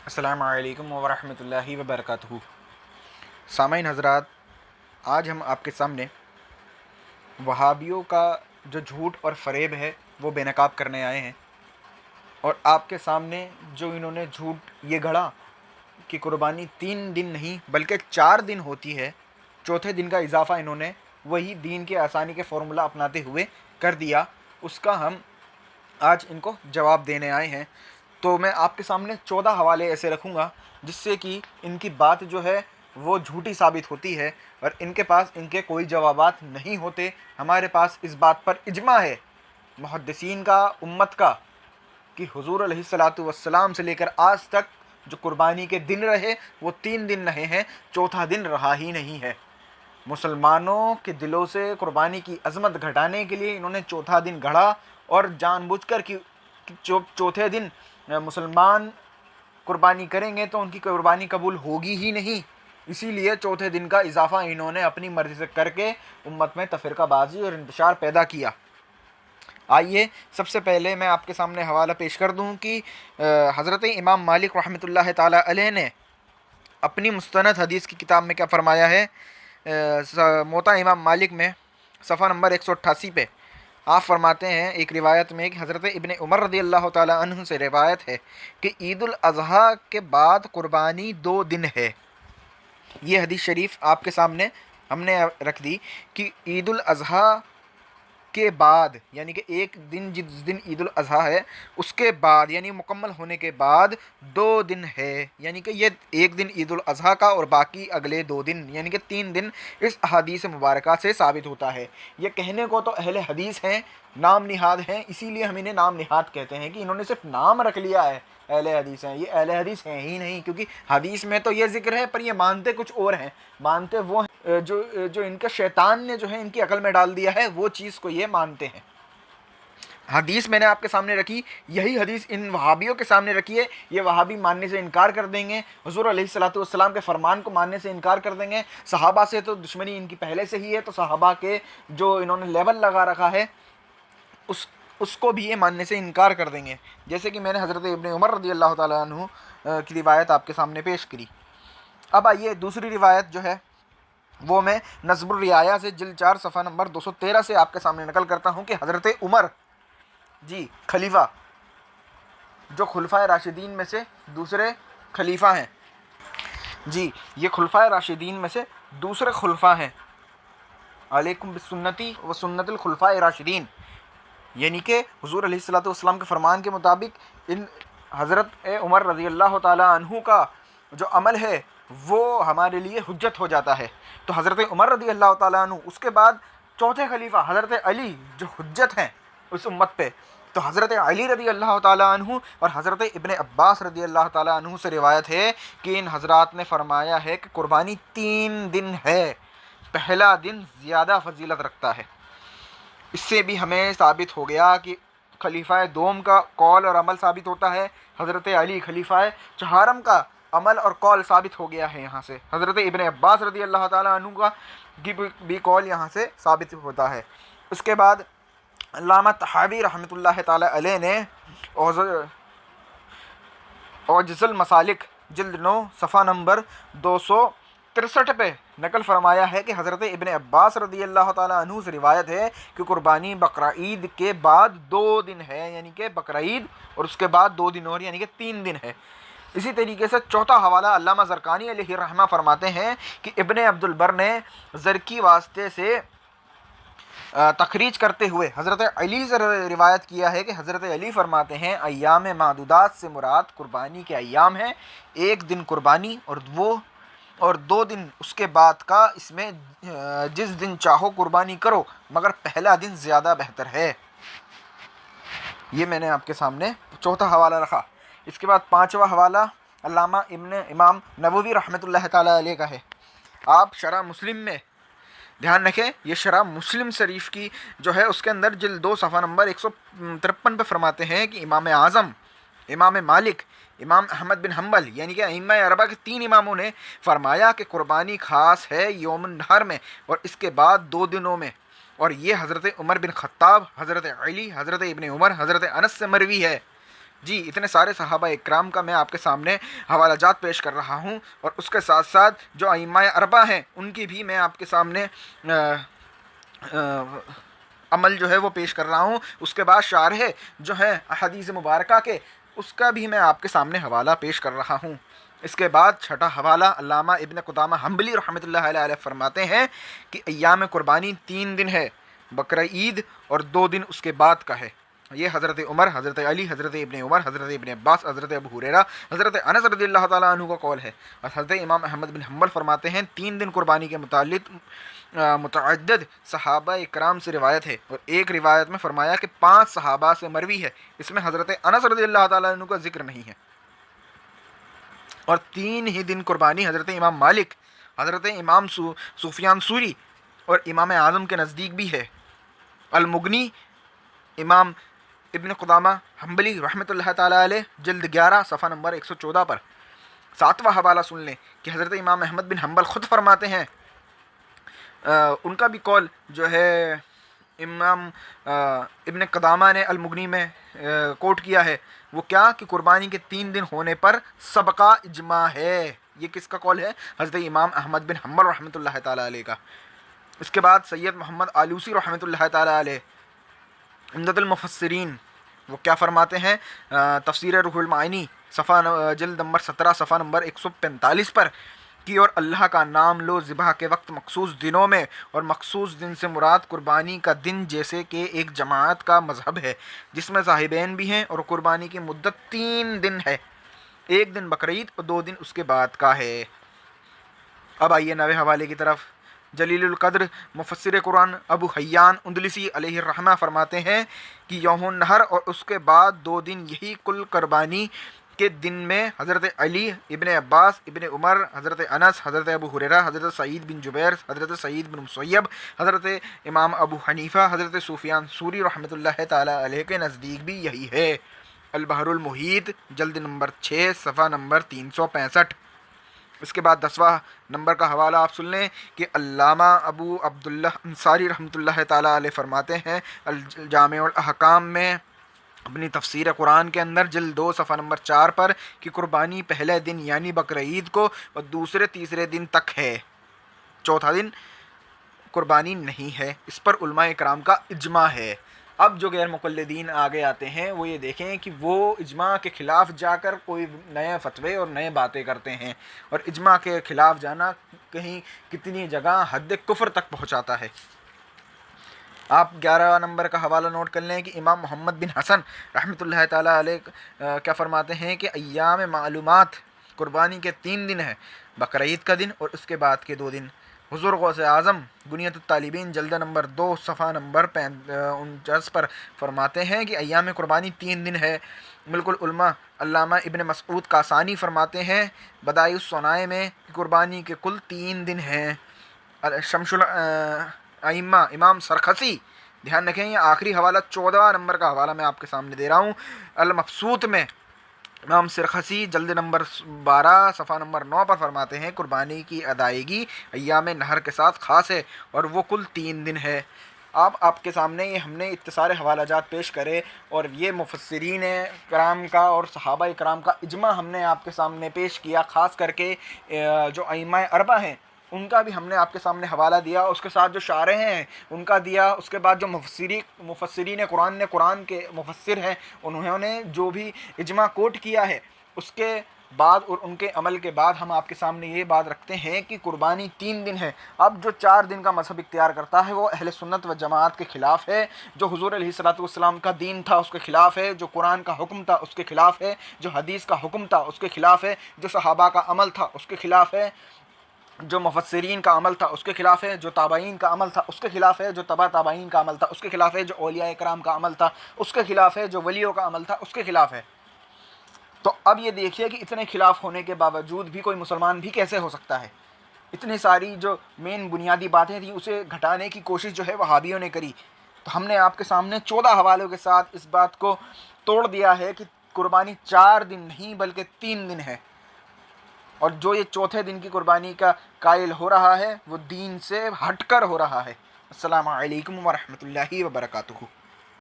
السلام علیکم ورحمۃ اللہ وبرکاتہ۔ سامعین حضرات، آج ہم آپ کے سامنے وہابیوں کا جو جھوٹ اور فریب ہے وہ بے نقاب کرنے آئے ہیں، اور آپ کے سامنے جو انہوں نے جھوٹ یہ گھڑا کہ قربانی 3 دن نہیں بلکہ 4 دن ہوتی ہے، چوتھے دن کا اضافہ انہوں نے وہی دین کے آسانی کے فارمولہ اپناتے ہوئے کر دیا، اس کا ہم آج ان کو جواب دینے آئے ہیں۔ تو میں آپ کے سامنے 14 حوالے ایسے رکھوں گا جس سے کہ ان کی بات جو ہے وہ جھوٹی ثابت ہوتی ہے، اور ان کے پاس ان کے کوئی جوابات نہیں ہوتے۔ ہمارے پاس اس بات پر اجماع ہے محدثین کا، امت کا، کہ حضور علیہ الصلاۃ والسلام سے لے کر آج تک جو قربانی کے دن رہے وہ 3 دن رہے ہیں، چوتھا دن رہا ہی نہیں ہے۔ مسلمانوں کے دلوں سے قربانی کی عظمت گھٹانے کے لیے انہوں نے چوتھا دن گھڑا، اور جان بوجھ کر کہ چوتھے دن مسلمان قربانی کریں گے تو ان کی قربانی قبول ہوگی ہی نہیں، اسی لیے چوتھے دن کا اضافہ انہوں نے اپنی مرضی سے کر کے امت میں تفرقہ بازی اور انتشار پیدا کیا۔ آئیے سب سے پہلے میں آپ کے سامنے حوالہ پیش کر دوں کہ حضرت امام مالک رحمۃ اللہ تعالی علیہ نے اپنی مستند حدیث کی کتاب میں کیا فرمایا ہے۔ موطا امام مالک میں صفحہ نمبر 188 پہ آپ فرماتے ہیں ایک روایت میں کہ حضرت ابن عمر رضی اللہ تعالی عنہ سے روایت ہے کہ عید الاضحیٰ کے بعد قربانی 2 دن ہے۔ یہ حدیث شریف آپ کے سامنے ہم نے رکھ دی کہ عید الاضحیٰ کے بعد، یعنی کہ ایک دن جس دن عید الاضحیٰ ہے اس کے بعد، یعنی مکمل ہونے کے بعد 2 دن ہے، یعنی کہ یہ ایک دن عید الاضحیٰ کا اور باقی اگلے 2 دن یعنی کہ 3 دن اس احادیث مبارکہ سے ثابت ہوتا ہے۔ یہ کہنے کو تو اہل حدیث ہیں، نام نہاد ہیں، اسی لیے ہم انہیں نام نہاد کہتے ہیں کہ انہوں نے صرف نام رکھ لیا ہے اہل حدیث ہیں، یہ اہل حدیث ہیں ہی نہیں، کیونکہ حدیث میں تو یہ ذکر ہے پر یہ مانتے کچھ اور ہیں، مانتے وہ ہیں جو ان کا شیطان نے جو ہے ان کی عقل میں ڈال دیا ہے، وہ چیز کو یہ مانتے ہیں۔ حدیث میں نے آپ کے سامنے رکھی، یہی حدیث ان وہابیوں کے سامنے رکھی ہے، یہ وہابی ماننے سے انکار کر دیں گے، حضور علیہ الصلوۃ والسلام کے فرمان کو ماننے سے انکار کر دیں گے، صحابہ سے تو دشمنی ان کی پہلے سے ہی ہے، تو صحابہ کے جو انہوں نے لیبل لگا رکھا ہے اس کو بھی یہ ماننے سے انکار کر دیں گے، جیسے کہ میں نے حضرت ابن عمر رضی اللہ تعالیٰ عنہ کی روایت آپ کے سامنے پیش کری۔ اب آئیے دوسری روایت جو ہے وہ میں نظم الرعایا سے جلد 4 صفحہ نمبر 213 سے آپ کے سامنے نقل کرتا ہوں کہ حضرت عمر خلیفہ، جو خلفائے راشدین میں سے دوسرے خلیفہ ہیں، یہ خلفائے راشدین میں سے دوسرے خلفہ ہیں، علیکم بسنتی و سنت الخلفاء راشدین، یعنی کہ حضور علیہ الصلوۃ والسلام کے فرمان کے مطابق ان حضرت عمر رضی اللہ تعالیٰ عنہ کا جو عمل ہے وہ ہمارے لیے حجت ہو جاتا ہے۔ تو حضرت عمر رضی اللہ تعالیٰ عنہ، اس کے بعد چوتھے خلیفہ حضرت علی جو حجت ہیں اس امت پہ، تو حضرت علی رضی اللہ تعالیٰ عنہ اور حضرت ابن عباس رضی اللہ تعالیٰ عنہ سے روایت ہے کہ ان حضرات نے فرمایا ہے کہ قربانی 3 دن ہے، پہلا دن زیادہ فضیلت رکھتا ہے۔ اس سے بھی ہمیں ثابت ہو گیا کہ خلیفہ دوم کا قول اور عمل ثابت ہوتا ہے، حضرت علی خلیفہ چہارم کا عمل اور قول ثابت ہو گیا ہے، یہاں سے حضرت ابن عباس رضی اللہ تعالیٰ عنہ کا بھی قول یہاں سے ثابت ہوتا ہے۔ اس کے بعد علامہ طحاوی رحمۃ اللہ تعالیٰ علیہ نے اوجز المسالک جلد 9 صفحہ نمبر 263 پہ نقل فرمایا ہے کہ حضرت ابن عباس رضی اللہ تعالیٰ عنہ سے روایت ہے کہ قربانی بقرعید کے بعد 2 دن ہے، یعنی کہ بقرعید اور اس کے بعد 2 دن اور، یعنی کہ 3 دن ہے۔ اسی طریقے سے چوتھا حوالہ علامہ زرقانی علیہ الرحمہ فرماتے ہیں کہ ابن عبد البر نے زرکی واسطے سے تخریج کرتے ہوئے حضرت علی سے روایت کیا ہے کہ حضرت علی فرماتے ہیں ایام معدودات سے مراد قربانی کے ایام ہیں، 1 دن قربانی اور 2 دن اس کے بعد کا، اس میں جس دن چاہو قربانی کرو مگر پہلا دن زیادہ بہتر ہے۔ یہ میں نے آپ کے سامنے چوتھا حوالہ رکھا۔ اس کے بعد 5واں حوالہ علامہ امام نووی رحمۃ اللہ تعالیٰ علیہ کا ہے۔ آپ شرح مسلم میں دھیان رکھیں، یہ شرح مسلم شریف کی جو ہے اس کے اندر جلد 2 صفحہ نمبر 153 پہ فرماتے ہیں کہ امام اعظم، امام مالک، امام احمد بن حنبل، یعنی کہ ائمہ اربعہ کے 3 اماموں نے فرمایا کہ قربانی خاص ہے یوم النحر میں اور اس کے بعد 2 دنوں میں، اور یہ حضرت عمر بن خطاب، حضرت علی، حضرت ابن عمر، حضرت انس سے مروی ہے۔ جی اتنے سارے صحابہ اکرام کا میں آپ کے سامنے حوالہ جات پیش کر رہا ہوں، اور اس کے ساتھ ساتھ جو ائمہ اربعہ ہیں ان کی بھی میں آپ کے سامنے عمل جو ہے وہ پیش کر رہا ہوں۔ اس کے بعد شارح جو ہے احادیث مبارکہ کے، اس کا بھی میں آپ کے سامنے حوالہ پیش کر رہا ہوں۔ اس کے بعد چھٹا حوالہ علامہ ابن قدامہ حنبلی رحمۃ اللہ علیہ فرماتے ہیں کہ ایام قربانی 3 دن ہے، بقرہ عید اور 2 دن اس کے بعد کا ہے۔ یہ حضرت عمر، حضرت علی، حضرت ابن عمر، حضرت ابن عباس، حضرت ابو ہریرہ، حضرت انس رضی اللہ تعالیٰ عنہ کا قول ہے۔ اور حضرت امام احمد بن حنبل فرماتے ہیں 3 دن قربانی کے متعلق متعدد صحابہ اکرام سے روایت ہے، اور ایک روایت میں فرمایا کہ 5 صحابہ سے مروی ہے، اس میں حضرت انس رضی اللہ تعالیٰ عنہ کا ذکر نہیں ہے۔ اور 3 ہی دن قربانی حضرت امام مالک، حضرت امام سفیان ثوری اور امام اعظم کے نزدیک بھی ہے۔ المغنی امام ابن قدامہ حنبلی رحمۃ اللہ تعالیٰ علیہ جلد 11 صفحہ نمبر 114 پر 7واں حوالہ سن لیں کہ حضرت امام احمد بن حنبل خود فرماتے ہیں، ان کا بھی قول جو ہے امام ابن قدامہ نے المغنی میں کوٹ کیا ہے، وہ کیا کہ قربانی کے 3 دن ہونے پر سبقہ اجماع ہے۔ یہ کس کا قول ہے؟ حضرت امام احمد بن حنبل رحمۃ اللہ تعالیٰ علیہ کا۔ اس کے بعد سید محمد آلوسی رحمۃ اللہ تعالیٰ علیہ عمدۃ المفسرین، وہ کیا فرماتے ہیں تفسیر روح المعانی صفحہ جلد نمبر 17 صفحہ نمبر 145 پر کہ اور اللہ کا نام لو ذبح کے وقت مخصوص دنوں میں، اور مخصوص دن سے مراد قربانی کا دن جیسے کہ ایک جماعت کا مذہب ہے جس میں صاحبین بھی ہیں، اور قربانی کی مدت 3 دن ہے، 1 دن بقرعید اور 2 دن اس کے بعد کا ہے۔ اب آئیے نوے حوالے کی طرف۔ جلیل القدر مفسر قرآن ابو حیان اندلسی علیہ الرحمہ فرماتے ہیں کہ یوم النحر اور اس کے بعد 2 دن یہی کل قربانی کے دن میں حضرت علی، ابن عباس، ابن عمر، حضرت انس، حضرت ابو ہریرہ، حضرت سعید بن جبیر، حضرت سعید بن مسیب، حضرت امام ابو حنیفہ، حضرت سفیان ثوری رحمۃ اللہ تعالیٰ علیہ کے نزدیک بھی یہی ہے۔ البحر المحیط جلد نمبر 6 صفحہ نمبر 365۔ اس کے بعد 10واں نمبر کا حوالہ آپ سن لیں کہ علامہ ابو عبداللہ انصاری رحمۃ اللہ تعالیٰ علیہ فرماتے ہیں الجامع الاحکام میں اپنی تفسیر قرآن کے اندر جلد 2 صفحہ نمبر 4 پر کہ قربانی پہلے دن یعنی بقرعید کو اور دوسرے تیسرے دن تک ہے، چوتھا دن قربانی نہیں ہے۔ اس پر علماء اکرام کا اجماع ہے۔ اب جو غیر مقلدین آگے آتے ہیں وہ یہ دیکھیں کہ وہ اجماع کے خلاف جا کر کوئی نئے فتوے اور نئے باتیں کرتے ہیں، اور اجماع کے خلاف جانا کہیں کتنی جگہ حد کفر تک پہنچاتا ہے۔ آپ 11 نمبر کا حوالہ نوٹ کر لیں کہ امام محمد بن حسن رحمۃ اللہ تعالیٰ علیہ کیا فرماتے ہیں کہ ایام معلومات قربانی کے 3 دن ہیں، بقرعید کا دن اور اس کے بعد کے 2 دن۔ حضور غوث اعظم بنیت الطالبین جلد نمبر 2 صفحہ نمبر 49 پر فرماتے ہیں کہ ایام قربانی 3 دن ہے۔ ملک العلماء علامہ ابن مسعود کاسانی فرماتے ہیں بدائع الصنائع میں کہ قربانی کے کل 3 دن ہیں۔ شمس الائمہ امام سرخسی، دھیان رکھیں یہ آخری حوالہ 14 نمبر کا حوالہ میں آپ کے سامنے دے رہا ہوں، المبسوط میں امام سرخسی جلد نمبر 12 صفحہ نمبر 9 پر فرماتے ہیں قربانی کی ادائیگی ایام نحر کے ساتھ خاص ہے اور وہ کل 3 دن ہے۔ آپ کے سامنے یہ ہم نے اتصال حوالہ جات پیش کرے، اور یہ مفسرین کرام کا اور صحابہ کرام کا اجماع ہم نے آپ کے سامنے پیش کیا، خاص کر کے جو ائمہ اربعہ ہیں ان کا بھی ہم نے آپ کے سامنے حوالہ دیا، اس کے ساتھ جو شارح ہیں ان کا دیا، اس کے بعد جو مفسرین قرآن نے قرآن کے مفسر ہیں انہوں نے جو بھی اجماع کوٹ کیا ہے اس کے بعد اور ان کے عمل کے بعد ہم آپ کے سامنے یہ بات رکھتے ہیں کہ قربانی 3 دن ہے۔ اب جو 4 دن کا مذہب اختیار کرتا ہے وہ اہل سنت و جماعت کے خلاف ہے، جو حضور علیہ الصلوۃ والسلام کا دین تھا اس کے خلاف ہے، جو قرآن کا حکم تھا اس کے خلاف ہے، جو حدیث کا حکم تھا اس کے خلاف ہے، جو صحابہ کا عمل تھا اس کے خلاف ہے، جو مفسرین کا عمل تھا اس کے خلاف ہے، جو تابعین کا عمل تھا اس کے خلاف ہے، جو تبع تابعین کا عمل تھا اس کے خلاف ہے، جو اولیاء کرام کا عمل تھا اس کے خلاف ہے، جو ولیوں کا عمل تھا اس کے خلاف ہے۔ تو اب یہ دیکھیے کہ اتنے خلاف ہونے کے باوجود بھی کوئی مسلمان بھی کیسے ہو سکتا ہے۔ اتنی ساری جو مین بنیادی باتیں تھیں اسے گھٹانے کی کوشش جو ہے وہابیوں نے کری، تو ہم نے آپ کے سامنے 14 حوالوں کے ساتھ اس بات کو توڑ دیا ہے کہ قربانی 4 دن نہیں بلکہ 3 دن ہے، اور جو یہ چوتھے دن کی قربانی کا قائل ہو رہا ہے وہ دین سے ہٹ کر ہو رہا ہے۔ السلام علیکم ورحمۃ اللہ وبرکاتہ۔